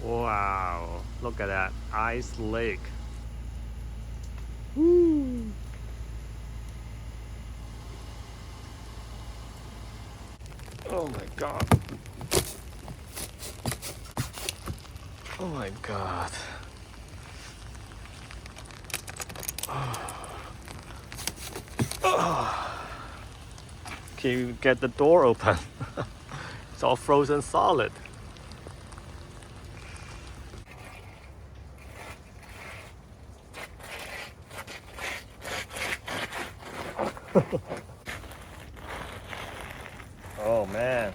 Wow, look at that ice lake. Woo. Oh my god. Oh my god. Can you get the door open? It's all frozen solid. Oh man.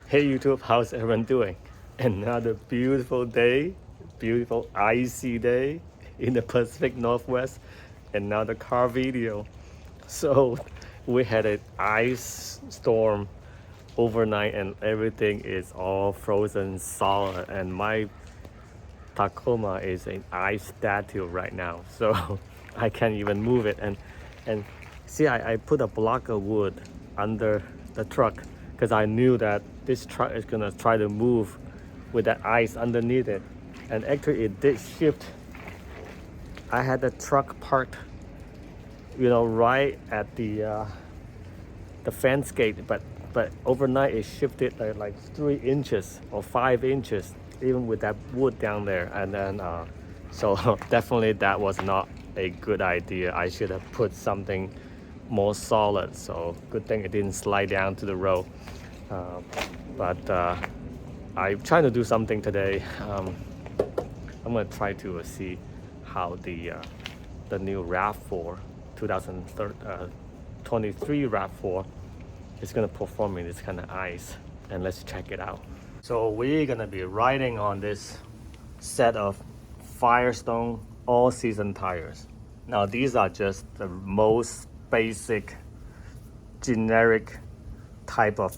Hey YouTube, how's everyone doing? Another beautiful day, beautiful icy day in the Pacific Northwest. Another car video. So we had an ice storm overnight and everything is all frozen solid, and my Tacoma is an ice statue right now, so I can't even move it. And see, I put a block of wood under the truck because I knew that this truck is gonna try to move with that ice underneath it, and actually it did shift. I had the truck parked, right at the fence gate, but overnight it shifted like 3 inches or 5 inches, even with that wood down there. And then so definitely that was not a good idea. I should have put something more solid, so good thing it didn't slide down to the road. But I'm trying to do something today. I'm gonna try to see how the new RAV4 2023 RAV4 is gonna perform in this kind of ice, and let's check it out. So we're gonna be riding on this set of Firestone all-season tires. Now these are just the most basic generic type of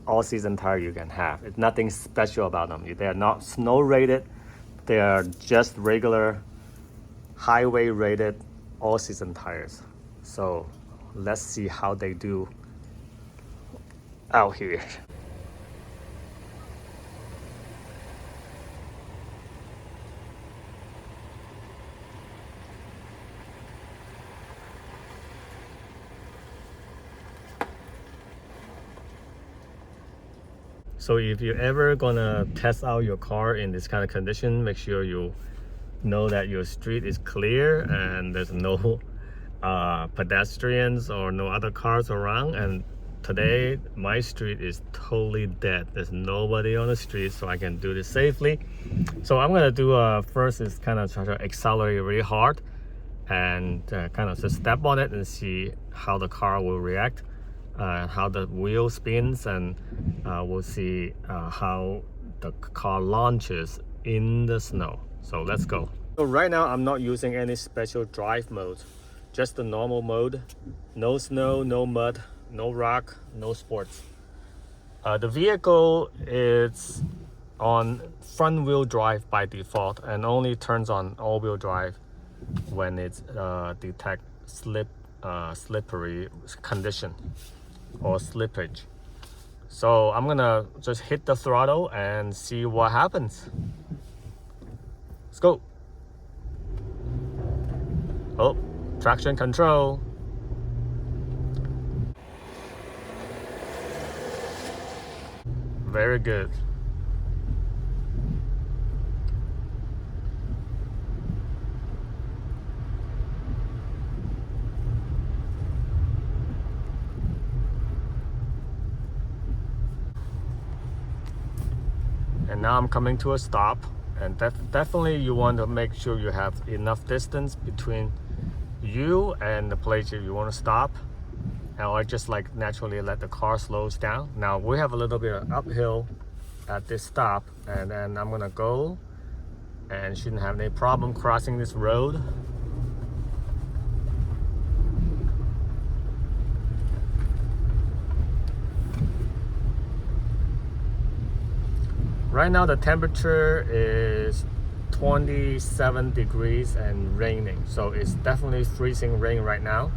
all-season tire you can have. It's nothing special about them. They are not snow rated. They are just regular highway rated all-season tires. So let's see how they do out here. So if you're ever gonna test out your car in this kind of condition, make sure you know that your street is clear and there's no pedestrians or no other cars around. And today my street is totally dead. There's nobody on the street, so I can do this safely. So I'm gonna do first is kind of try to accelerate really hard and kind of just step on it and see how the car will react, how the wheel spins, and we'll see how the car launches in the snow. So let's go. So right now I'm not using any special drive mode, just the normal mode. No snow, no mud, no rock, no sports. The vehicle is on front wheel drive by default and only turns on all wheel drive when it's detect slippery condition or slippage. So I'm gonna just hit the throttle and see what happens. Let's go. Oh, traction control. Very good. And now I'm coming to a stop, and definitely you want to make sure you have enough distance between you and the place if you want to stop, or just like naturally let the car slows down. Now we have a little bit of uphill at this stop, and then I'm gonna go and shouldn't have any problem crossing this road. Right now the temperature is 27 degrees and raining, so it's definitely freezing rain right now.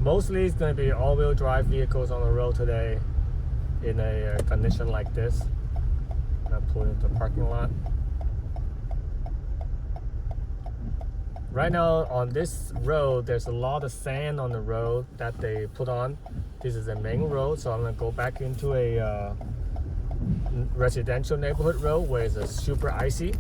Mostly it's going to be all-wheel drive vehicles on the road today in a condition like this. I pull into the parking lot. Right now on this road, there's a lot of sand on the road that they put on. This is a main road, so I'm going to go back into a residential neighborhood road where it's super icy.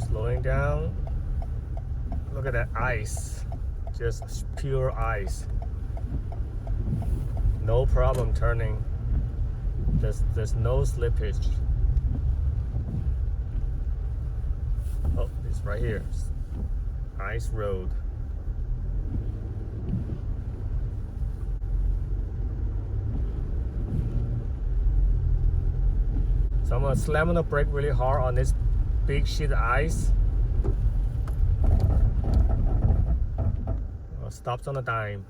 Slowing down. Look at that ice, just pure ice. No problem turning. There's no slippage. Oh, it's right here. Ice road. So I'm gonna slam on the brake really hard on this big sheet of ice. Stops on a dime.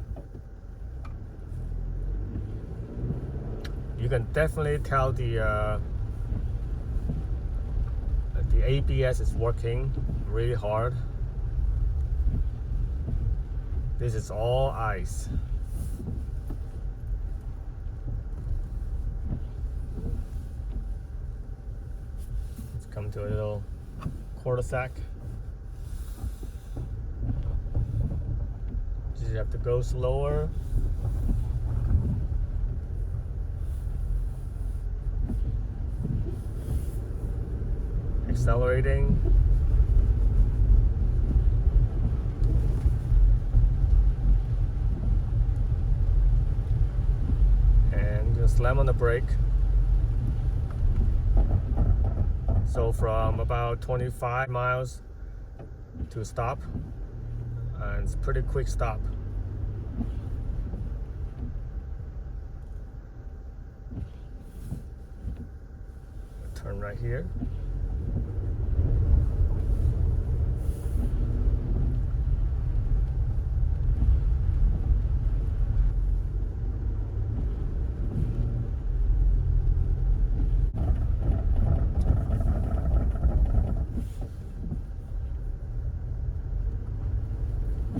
You can definitely tell the ABS is working really hard. This is all ice. Let's come to a little cul-de-sac. You have to go slower. Accelerating. And just slam on the brake. So from about 25 miles to stop. And it's a pretty quick stop. Turn right here.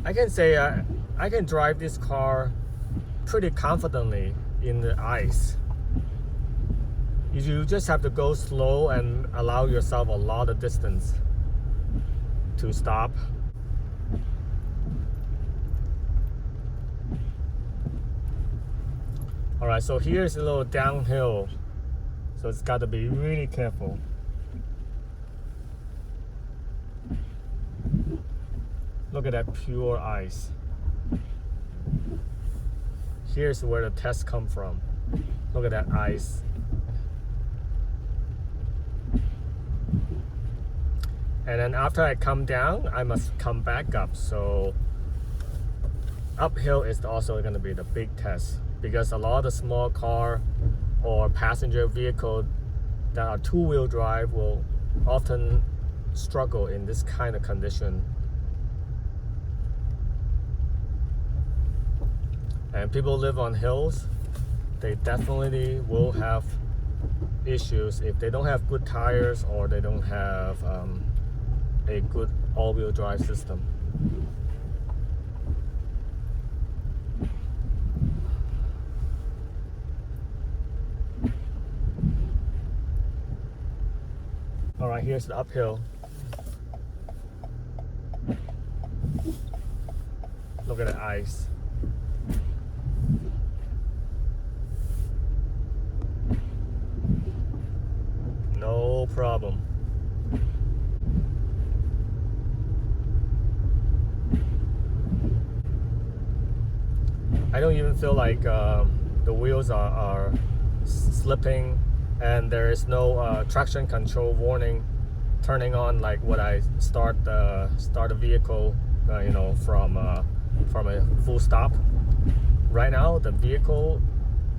I can say I can drive this car pretty confidently in the ice. You just have to go slow and allow yourself a lot of distance to stop. All right, so here's a little downhill, so it's got to be really careful. Look at that pure ice. Here's where the test come from. Look at that ice. And then after I come down, I must come back up. So uphill is also going to be the big test, because a lot of small car or passenger vehicle that are two-wheel drive will often struggle in this kind of condition. And people live on hills, they definitely will have issues if they don't have good tires or they don't have a good all-wheel drive system. All right, here's the uphill. Look at the ice. No problem. I don't even feel like the wheels are slipping, and there is no traction control warning turning on like when I start the vehicle, you know, from a full stop. Right now, the vehicle,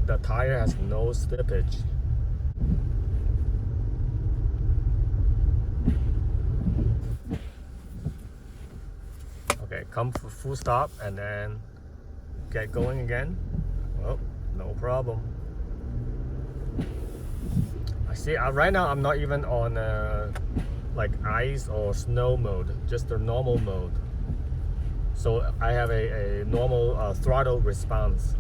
the tire has no slippage. Okay, come for full stop and then get going again. Oh, no problem. See, right now I'm not even on like ice or snow mode, just the normal mode. So I have a normal throttle response.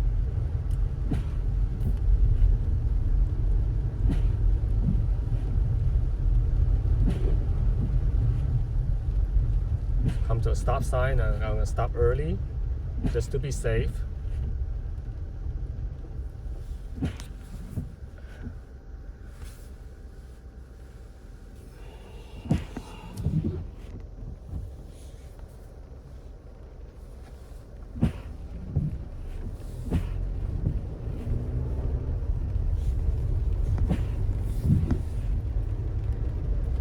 Come to a stop sign and I'm gonna stop early just to be safe.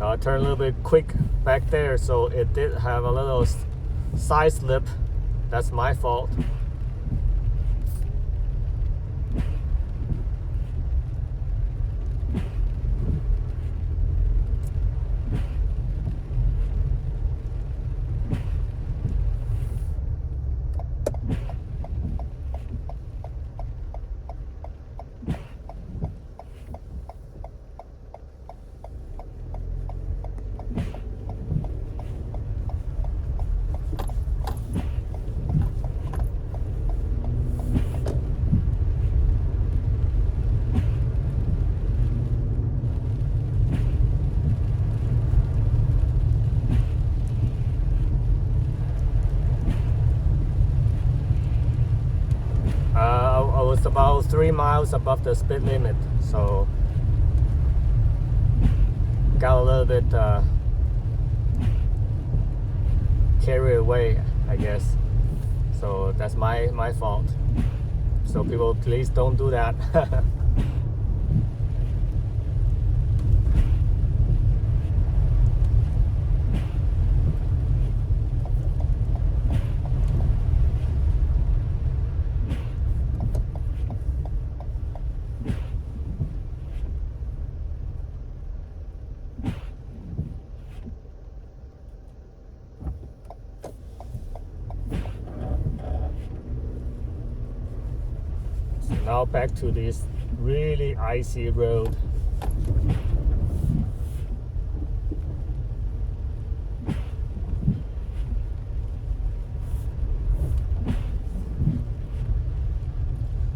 I turned a little bit quick back there, so it did have a little side slip. That's my fault. I was about 3 miles above the speed limit, so got a little bit carried away, I guess. So that's my fault. So people, please don't do that. Now back to this really icy road.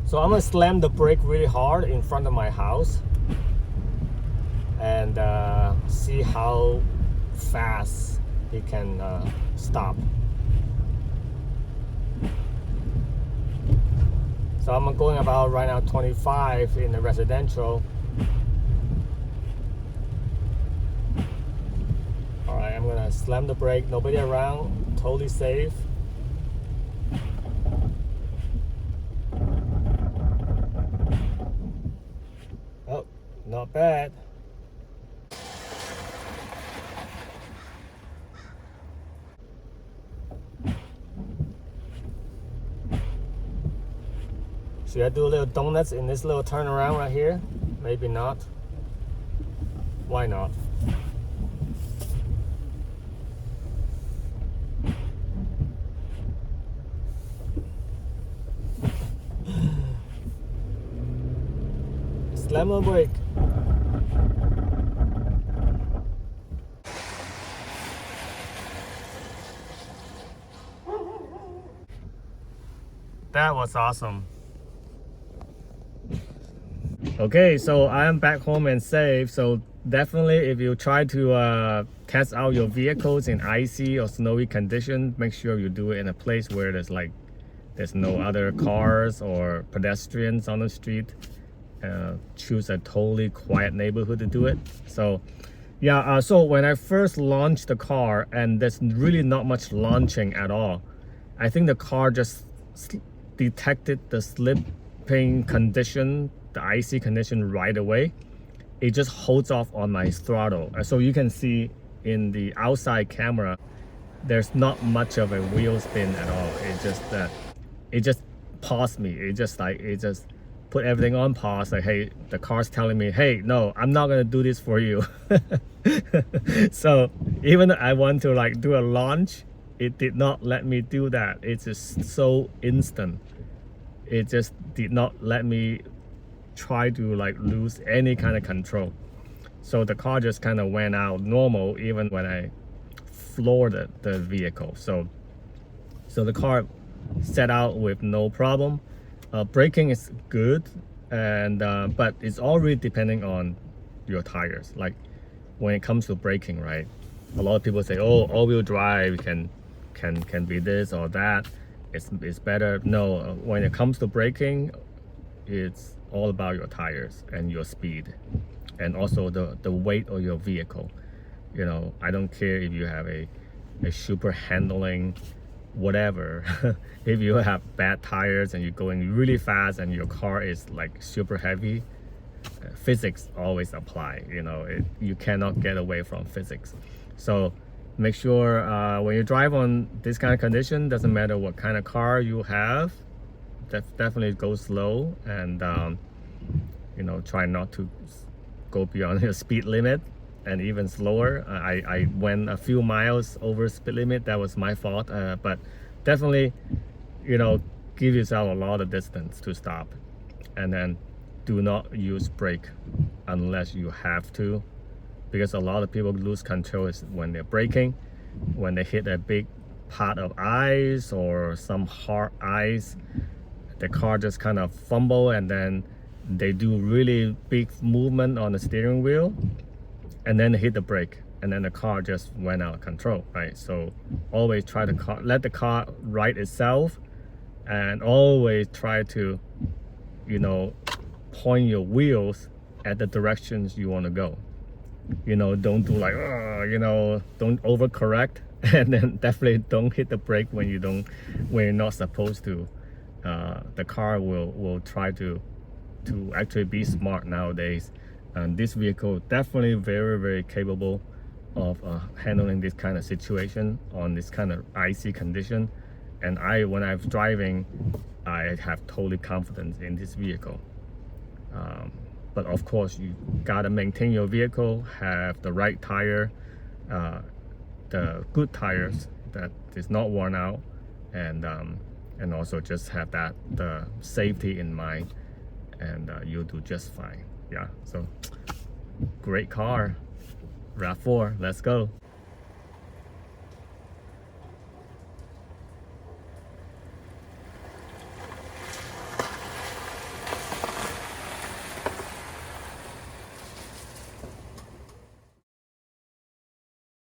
So I'm gonna slam the brake really hard in front of my house and see how fast it can stop. So I'm going about right now 25 in the residential. All right, I'm gonna slam the brake, nobody around, totally safe. Oh, not bad. Should I do a little donuts in this little turnaround right here? Maybe not. Why not? Slam on brake. That was awesome. Okay, so I am back home and safe. So definitely, if you try to test out your vehicles in icy or snowy conditions, make sure you do it in a place where there's no other cars or pedestrians on the street. Choose a totally quiet neighborhood to do it. So yeah, so when I first launched the car, and there's really not much launching at all, I think the car just detected the slipping condition, the icy condition right away. It just holds off on my throttle. So you can see in the outside camera, there's not much of a wheel spin at all. It just paused me. It just put everything on pause. Like, hey, the car's telling me, hey, no, I'm not gonna do this for you. So even though I want to do a launch, it did not let me do that. It's just so instant. It just did not let me try to lose any kind of control. So the car just kind of went out normal even when I floored the vehicle. So the car set out with no problem. Braking is good, and but it's all really depending on your tires. Like when it comes to braking, right? A lot of people say, oh, all-wheel drive can be this or that. It's better. No, when it comes to braking, it's all about your tires and your speed, and also the weight of your vehicle. You know, I don't care if you have a super handling, whatever. If you have bad tires and you're going really fast and your car is like super heavy, physics always apply. You know, you cannot get away from physics. So make sure when you drive on this kind of condition, doesn't matter what kind of car you have, definitely go slow, and you know, try not to go beyond your speed limit, and even slower. I went a few miles over speed limit. That was my fault, but definitely, you know, give yourself a lot of distance to stop, and then do not use brake unless you have to, because a lot of people lose control is when they're braking, when they hit a big pot of ice or some hard ice, the car just kind of fumble, and then they do really big movement on the steering wheel, and then they hit the brake, and then the car just went out of control, right? So always try to let the car right itself, and always try to, you know, point your wheels at the directions you want to go. You know, don't do like, you know, don't overcorrect, and then definitely don't hit the brake when you're not supposed to. The car will try to actually be smart nowadays, and this vehicle definitely very capable of handling this kind of situation on this kind of icy condition. And when I'm driving, I have totally confidence in this vehicle. But of course, you gotta maintain your vehicle, have the right tire, the good tires that is not worn out, and also just have the safety in mind, and you'll do just fine. Yeah, so great car, RAV4, let's go.